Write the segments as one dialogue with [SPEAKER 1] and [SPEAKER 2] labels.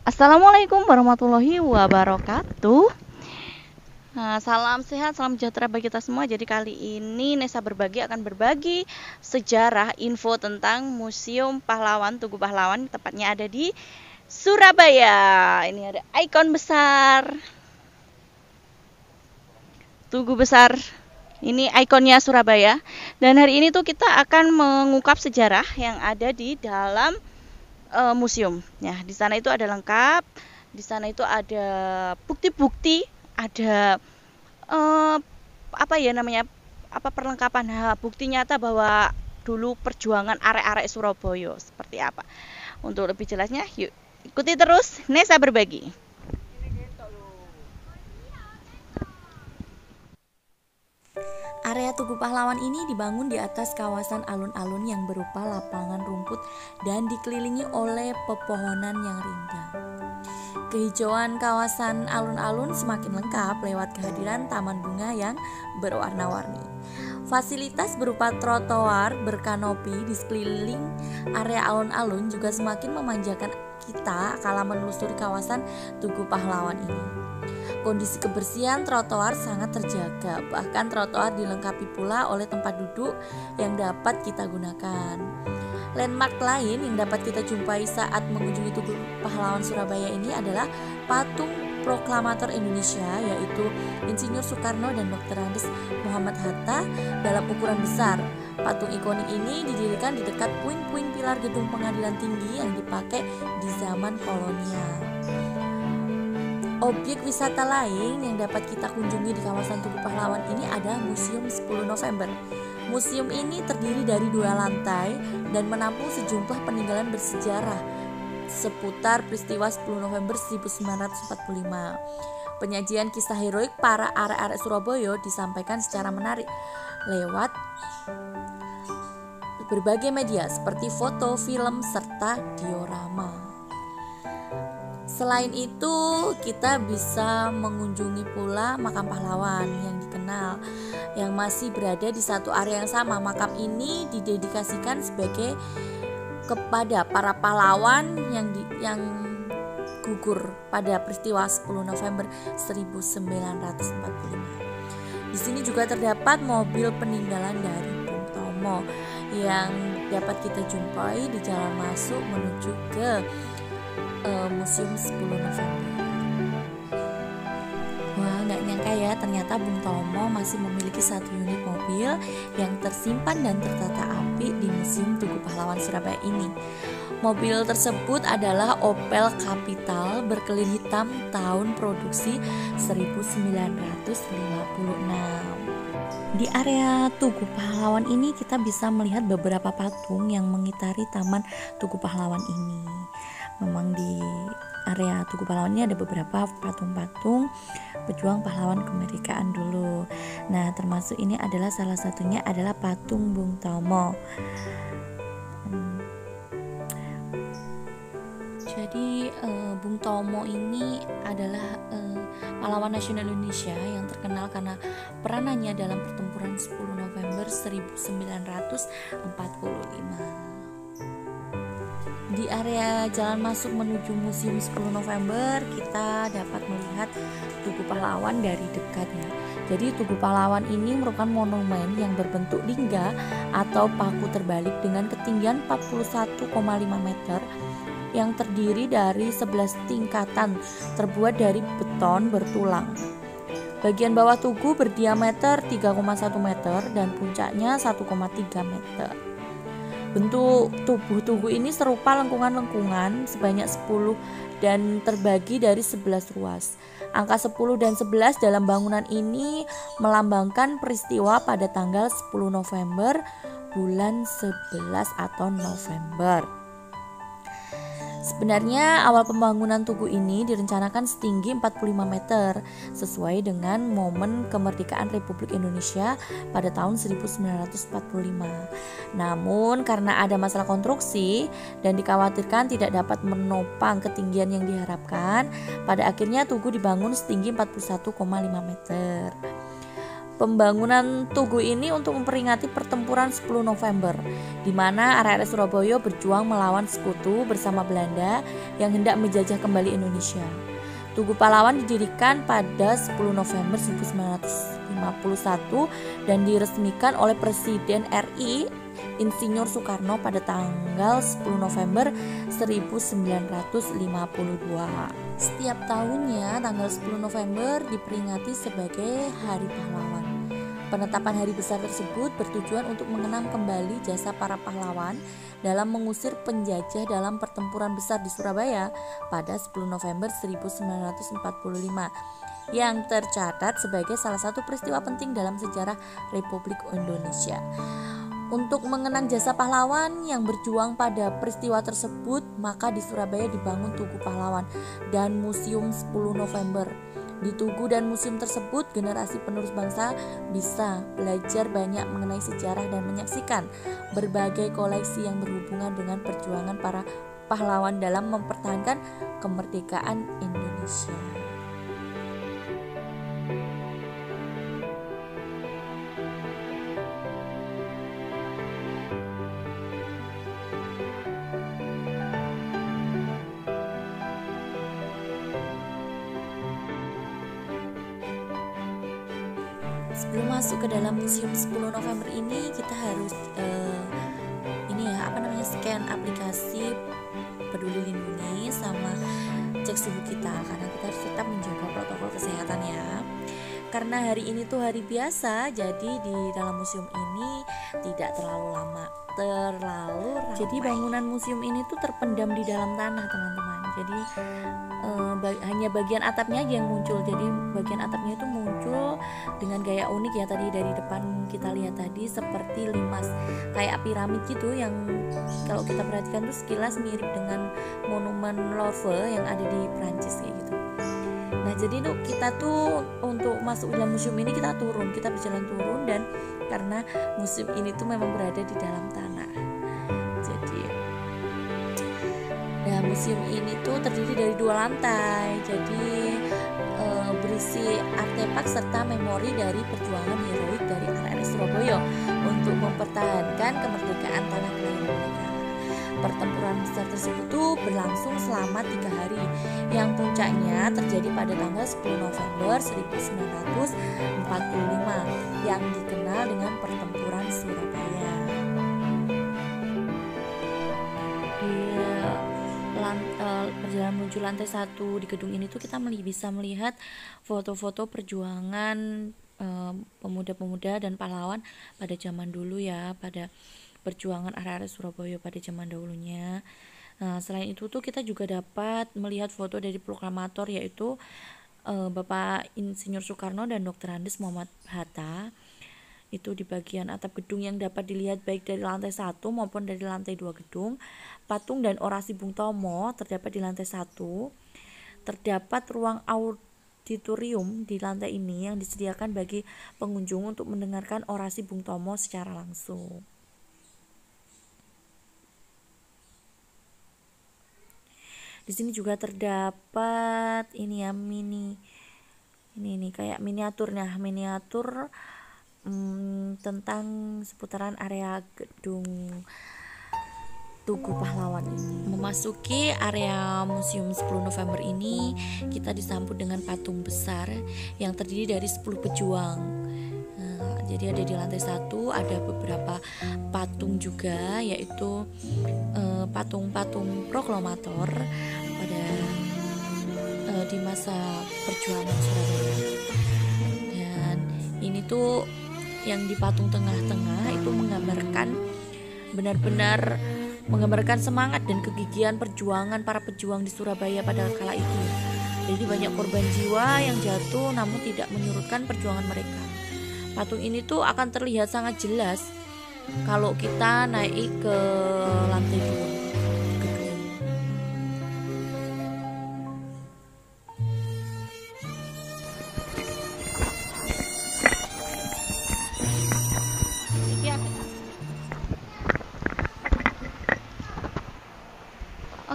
[SPEAKER 1] Assalamualaikum warahmatullahi wabarakatuh. Salam sehat, salam sejahtera bagi kita semua. Jadi kali ini Nesa Berbagi akan berbagi sejarah info tentang Museum Pahlawan Tugu Pahlawan, tepatnya ada di Surabaya. Ini ada ikon besar Tugu besar. Ini ikonnya Surabaya. Dan hari ini tuh kita akan mengungkap sejarah yang ada di dalam museum. Ya, di sana itu ada lengkap. Di sana itu ada bukti-bukti, ada apa ya namanya? Apa perlengkapan bukti nyata bahwa dulu perjuangan arek-arek Surabaya seperti apa. Untuk lebih jelasnya, yuk ikuti terus Nesa Berbagi.
[SPEAKER 2] Area Tugu Pahlawan ini dibangun di atas kawasan alun-alun yang berupa lapangan rumput dan dikelilingi oleh pepohonan yang rindang. Kehijauan kawasan alun-alun semakin lengkap lewat kehadiran taman bunga yang berwarna-warni. Fasilitas berupa trotoar berkanopi di sekeliling area alun-alun juga semakin memanjakan kita kala menelusuri kawasan Tugu Pahlawan ini. Kondisi kebersihan trotoar sangat terjaga, bahkan trotoar dilengkapi pula oleh tempat duduk yang dapat kita gunakan. Landmark lain yang dapat kita jumpai saat mengunjungi Tugu Pahlawan Surabaya ini adalah patung proklamator Indonesia, yaitu Insinyur Soekarno dan Dr. Andes Muhammad Hatta dalam ukuran besar. Patung ikonik ini didirikan di dekat puing-puing pilar gedung pengadilan tinggi yang dipakai di zaman kolonial. Objek wisata lain yang dapat kita kunjungi di kawasan Tugu Pahlawan ini ada Museum 10 November. Museum ini terdiri dari 2 lantai dan menampung sejumlah peninggalan bersejarah seputar peristiwa 10 November 1945. Penyajian kisah heroik para arek-arek Surabaya disampaikan secara menarik lewat berbagai media seperti foto, film, serta diorama. Selain itu, kita bisa mengunjungi pula makam pahlawan yang dikenal yang masih berada di satu area yang sama. Makam ini didedikasikan sebagai kepada para pahlawan yang gugur pada peristiwa 10 November 1945. Di sini juga terdapat mobil peninggalan dari Bung Tomo yang dapat kita jumpai di jalan masuk menuju ke Museum 10 November. Wah, nggak nyangka ya, ternyata Bung Tomo masih memiliki satu unit mobil yang tersimpan dan tertata apik di Museum Tugu Pahlawan Surabaya ini. Mobil tersebut adalah Opel Capital berkelin hitam tahun produksi 1956. Di area Tugu Pahlawan ini kita bisa melihat beberapa patung yang mengitari Taman Tugu Pahlawan ini. Memang di area Tugu Pahlawan ini ada beberapa patung-patung pejuang pahlawan kemerdekaan dulu. Nah, termasuk ini adalah salah satunya adalah patung Bung Tomo. Jadi Bung Tomo ini adalah pahlawan nasional Indonesia yang terkenal karena peranannya dalam pertempuran 10 November 1945. Di area jalan masuk menuju Museum 10 November kita dapat melihat Tugu Pahlawan dari dekat ya. Jadi Tugu Pahlawan ini merupakan monumen yang berbentuk lingga atau paku terbalik dengan ketinggian 41,5 meter yang terdiri dari 11 tingkatan terbuat dari beton bertulang. Bagian bawah tugu berdiameter 3,1 meter dan puncaknya 1,3 meter. Bentuk tubuh tugu ini serupa lengkungan-lengkungan sebanyak 10 dan terbagi dari 11 ruas. Angka 10 dan 11 dalam bangunan ini melambangkan peristiwa pada tanggal 10 November bulan 11 atau November. Sebenarnya awal pembangunan tugu ini direncanakan setinggi 45 meter sesuai dengan momen kemerdekaan Republik Indonesia pada tahun 1945. Namun karena ada masalah konstruksi dan dikhawatirkan tidak dapat menopang ketinggian yang diharapkan, pada akhirnya tugu dibangun setinggi 41,5 meter. Pembangunan tugu ini untuk memperingati pertempuran 10 November, di mana arek-arek Surabaya berjuang melawan sekutu bersama Belanda yang hendak menjajah kembali Indonesia. Tugu Pahlawan didirikan pada 10 November 1951 dan diresmikan oleh Presiden RI Insinyur Soekarno pada tanggal 10 November 1952. Setiap tahunnya tanggal 10 November diperingati sebagai Hari Pahlawan. Penetapan hari besar tersebut bertujuan untuk mengenang kembali jasa para pahlawan dalam mengusir penjajah dalam pertempuran besar di Surabaya pada 10 November 1945 yang tercatat sebagai salah satu peristiwa penting dalam sejarah Republik Indonesia. Untuk mengenang jasa pahlawan yang berjuang pada peristiwa tersebut, maka di Surabaya dibangun Tugu Pahlawan dan Museum 10 November. Di Tugu dan museum tersebut, generasi penerus bangsa bisa belajar banyak mengenai sejarah dan menyaksikan berbagai koleksi yang berhubungan dengan perjuangan para pahlawan dalam mempertahankan kemerdekaan Indonesia. Sebelum masuk ke dalam Museum 10 November ini, kita harus scan aplikasi Peduli Lindungi sama cek suhu kita, karena kita harus tetap menjaga protokol kesehatan ya. Karena hari ini tuh hari biasa, jadi di dalam museum ini tidak terlalu ramai. Jadi bangunan museum ini tuh terpendam di dalam tanah, teman-teman. Jadi hanya bagian atapnya aja yang muncul. Jadi bagian atapnya itu muncul dengan gaya unik ya, tadi dari depan kita lihat tadi seperti limas, kayak piramid gitu, yang kalau kita perhatikan tuh sekilas mirip dengan monumen Louvre yang ada di Prancis kayak gitu. Nah, jadi tuh kita tuh untuk masuk dalam museum ini kita berjalan turun, dan karena museum ini tuh memang berada di dalam tanah. Jadi museum ini tuh terdiri dari 2 lantai. Jadi berisi artefak serta memori dari perjuangan heroik dari arek-arek Surabaya untuk mempertahankan kemerdekaan tanah kelahiran mereka. Pertempuran besar tersebut tuh berlangsung selama 3 hari, yang puncaknya terjadi pada tanggal 10 November 1945 yang dikenal dengan Pertempuran Surabaya. Perjalanan menuju lantai 1 di gedung ini tuh kita bisa melihat foto-foto perjuangan pemuda-pemuda dan pahlawan pada zaman dulu ya, pada perjuangan arek-arek Surabaya pada zaman dahulunya. Nah, selain itu tuh kita juga dapat melihat foto dari proklamator, yaitu Bapak Insinyur Soekarno dan Dr. Andes Muhammad Hatta. Itu di bagian atap gedung yang dapat dilihat baik dari lantai 1 maupun dari lantai 2 gedung. Patung dan orasi Bung Tomo terdapat di lantai 1. Terdapat ruang auditorium di lantai ini yang disediakan bagi pengunjung untuk mendengarkan orasi Bung Tomo secara langsung. Di sini juga terdapat ini ya, ini kayak miniatur tentang seputaran area gedung Tugu Pahlawan ini. Memasuki area Museum 10 November ini, kita disambut dengan patung besar yang terdiri dari 10 pejuang. Jadi ada di lantai 1 ada beberapa patung juga, yaitu patung-patung proklamator pada di masa perjuangan Surabaya. Dan ini tuh yang di patung tengah-tengah itu benar-benar menggambarkan semangat dan kegigihan perjuangan para pejuang di Surabaya pada kala itu. Jadi banyak korban jiwa yang jatuh namun tidak menyurutkan perjuangan mereka. Patung ini tuh akan terlihat sangat jelas kalau kita naik ke lantai 2.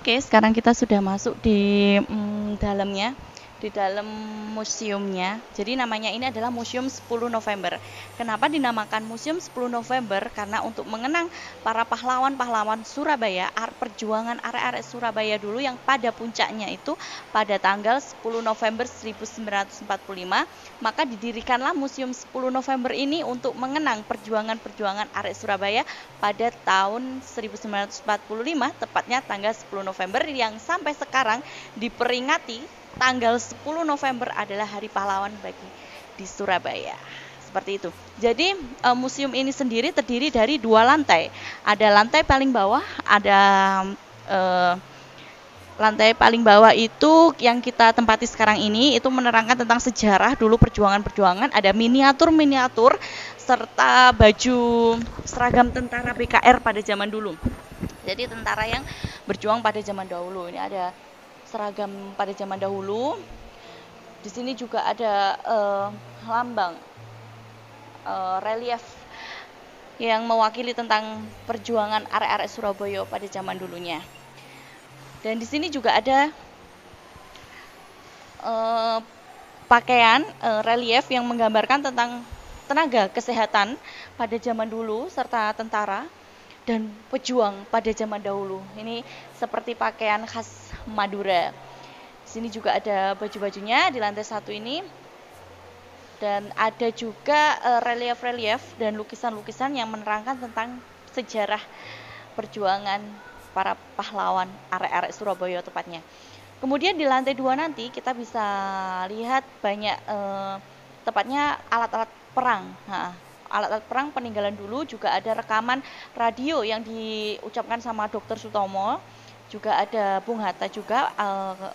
[SPEAKER 1] Oke, sekarang kita sudah masuk di dalamnya. di dalam museumnya. Jadi namanya ini adalah Museum 10 November. Kenapa dinamakan Museum 10 November? Karena untuk mengenang para pahlawan-pahlawan Surabaya, perjuangan arek-arek Surabaya dulu yang pada puncaknya itu pada tanggal 10 November 1945, maka didirikanlah Museum 10 November ini untuk mengenang perjuangan-perjuangan arek Surabaya pada tahun 1945, tepatnya tanggal 10 November yang sampai sekarang diperingati tanggal 10 November adalah hari pahlawan bagi di Surabaya. Seperti itu. Jadi museum ini sendiri terdiri dari 2 lantai. Ada lantai paling bawah, ada lantai paling bawah itu yang kita tempati sekarang ini, itu menerangkan tentang sejarah dulu perjuangan-perjuangan, ada miniatur-miniatur serta baju seragam tentara PKR pada zaman dulu. Jadi tentara yang berjuang pada zaman dahulu. Ini ada seragam pada zaman dahulu. Di sini juga ada lambang relief yang mewakili tentang perjuangan arek-arek Surabaya pada zaman dulunya. Dan di sini juga ada pakaian relief yang menggambarkan tentang tenaga kesehatan pada zaman dulu serta tentara dan pejuang pada zaman dahulu. Ini seperti pakaian khas Madura. Di sini juga ada baju-bajunya di lantai 1 ini. Dan ada juga relief-relief dan lukisan-lukisan yang menerangkan tentang sejarah perjuangan para pahlawan arek-arek Surabaya tepatnya. Kemudian di lantai 2 nanti kita bisa lihat banyak tepatnya alat-alat perang. Alat-alat perang peninggalan dulu, juga ada rekaman radio yang diucapkan sama Dr. Sutomo, juga ada Bung Hatta juga,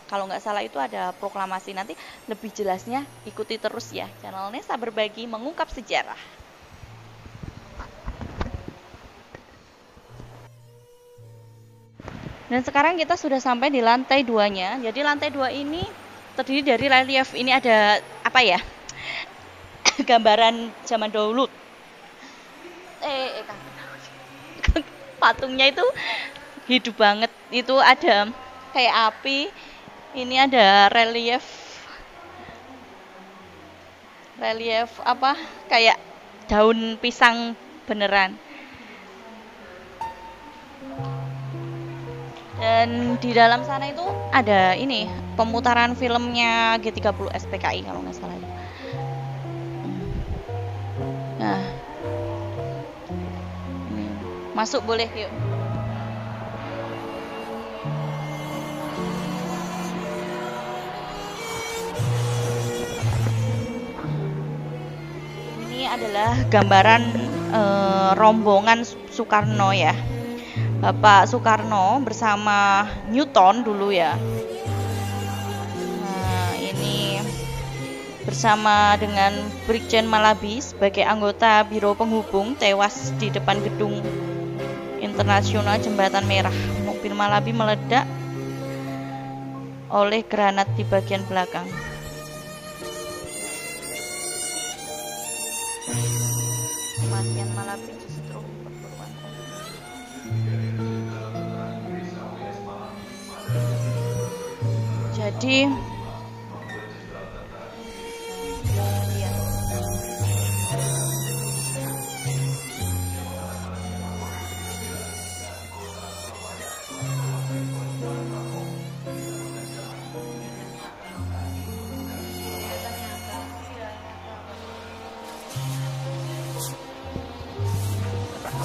[SPEAKER 1] kalau nggak salah itu ada proklamasi. Nanti lebih jelasnya ikuti terus ya channel Nesa Berbagi Mengungkap Sejarah. Dan sekarang kita sudah sampai di lantai 2-nya. Jadi lantai 2 ini terdiri dari relief. Ini ada apa ya? Gambaran zaman dahulu. Patungnya itu hidup banget. Itu ada kayak api. Ini ada relief apa? Kayak daun pisang beneran. Dan di dalam sana itu ada ini pemutaran filmnya G30 SPKI kalau nggak salah. Nah, ini. Masuk boleh yuk. Ini adalah gambaran rombongan Soekarno ya. Bapak Soekarno bersama Newton dulu ya. Nah, ini bersama dengan Brigjen Malabi sebagai anggota Biro Penghubung tewas di depan gedung Internasional Jembatan Merah. Mobil Malabi meledak oleh granat di bagian belakang. Kematian Malabi justru perburuan.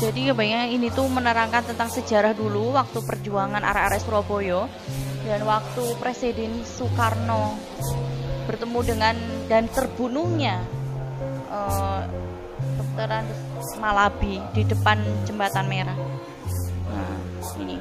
[SPEAKER 1] Jadi kebanyakan ini tuh menerangkan tentang sejarah dulu waktu perjuangan arek-arek Surabaya dan waktu Presiden Soekarno bertemu dengan dan terbunuhnya Dr. Malabi di depan Jembatan Merah. Nah, ini.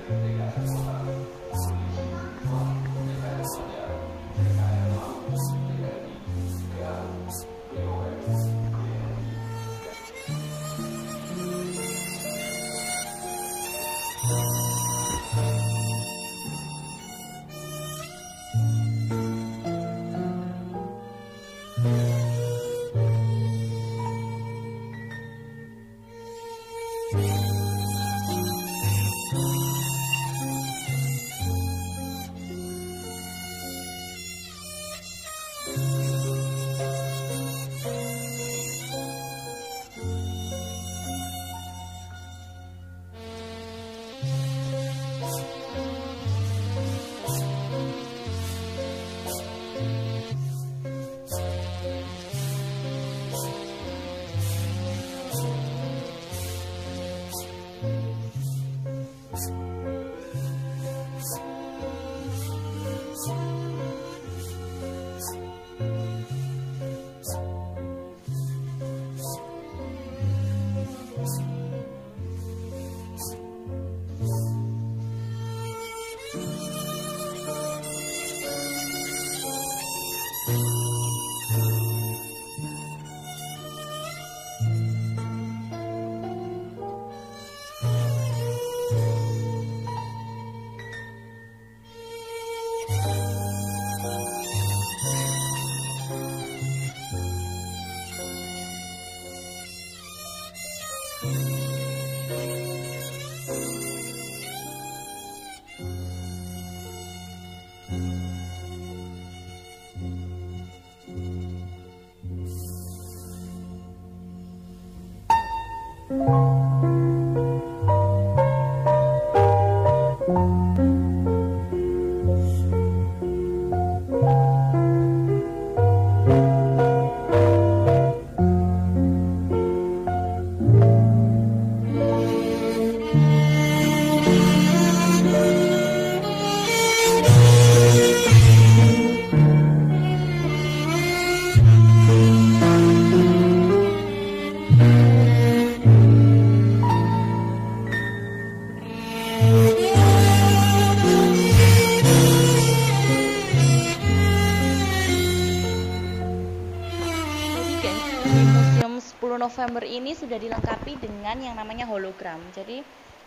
[SPEAKER 1] November ini sudah dilengkapi dengan yang namanya hologram. Jadi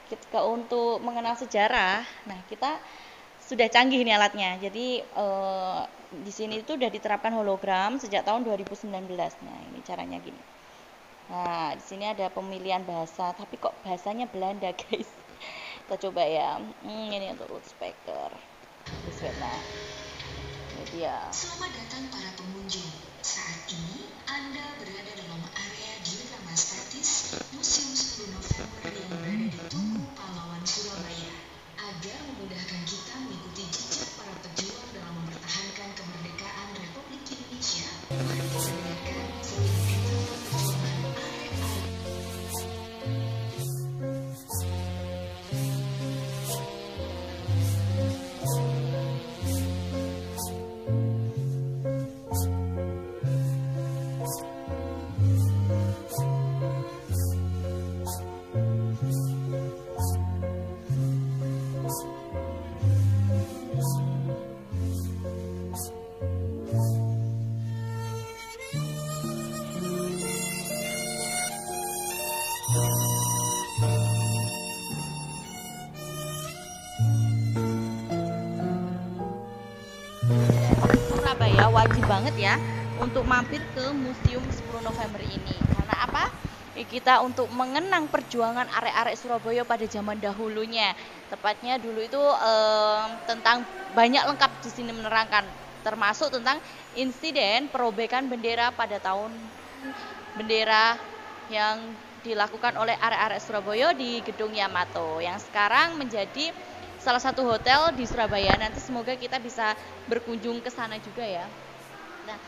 [SPEAKER 1] ketika untuk mengenal sejarah, nah kita sudah canggih nih alatnya. Jadi di sini itu sudah diterapkan hologram sejak tahun 2019. Nah ini caranya gini. Nah di sini ada pemilihan bahasa, tapi kok bahasanya Belanda guys. Kita coba ya. Ini untuk loudspeaker. Nah ini dia.
[SPEAKER 3] Selamat datang para pengunjung. Saat ini Anda berada dalam area diorama statis Museum 10 November yang berada di Tugu Pahlawan Surabaya. Agar memudahkan kita mengikuti jejak para pejuang dalam mempertahankan kemerdekaan Republik Indonesia, mari kita dengarkan cerita perjuangan arek-arek.
[SPEAKER 1] Surabaya wajib banget ya untuk mampir ke Museum 10 November ini. Karena apa? Kita untuk mengenang perjuangan arek-arek Surabaya pada zaman dahulunya. Tepatnya dulu itu tentang banyak lengkap di sini menerangkan, termasuk tentang insiden perobekan bendera pada tahun bendera yang dilakukan oleh arek-arek Surabaya di Gedung Yamato yang sekarang menjadi salah satu hotel di Surabaya. Nanti semoga kita bisa berkunjung ke sana juga ya. Nah,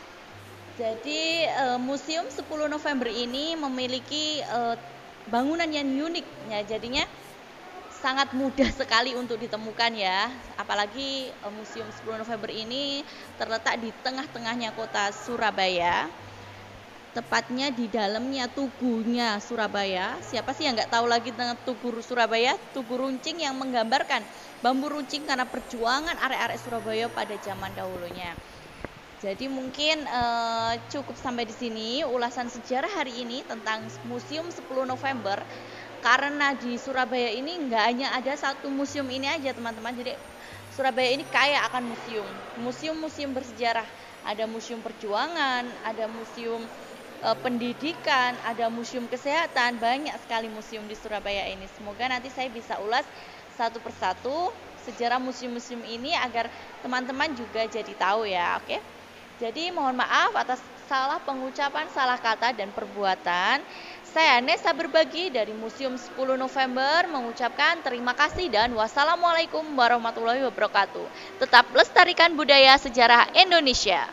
[SPEAKER 1] jadi Museum 10 November ini memiliki bangunan yang unik ya. Jadinya sangat mudah sekali untuk ditemukan ya. Apalagi Museum 10 November ini terletak di tengah-tengahnya kota Surabaya. Tepatnya di dalamnya tugunya Surabaya. Siapa sih yang nggak tahu lagi tentang Tugu Surabaya? Tugu runcing yang menggambarkan bambu runcing karena perjuangan arek-arek Surabaya pada zaman dahulunya. Jadi mungkin cukup sampai di sini ulasan sejarah hari ini tentang Museum 10 November. Karena di Surabaya ini nggak hanya ada satu museum ini aja teman-teman. Jadi Surabaya ini kaya akan museum bersejarah. Ada museum perjuangan, ada museum pendidikan, ada museum kesehatan, banyak sekali museum di Surabaya ini. Semoga nanti saya bisa ulas satu persatu sejarah museum-museum ini agar teman-teman juga jadi tahu ya, oke? Jadi mohon maaf atas salah pengucapan, salah kata dan perbuatan. Saya Nesa Berbagi dari Museum 10 November mengucapkan terima kasih dan wassalamualaikum warahmatullahi wabarakatuh. Tetap lestarikan budaya sejarah Indonesia.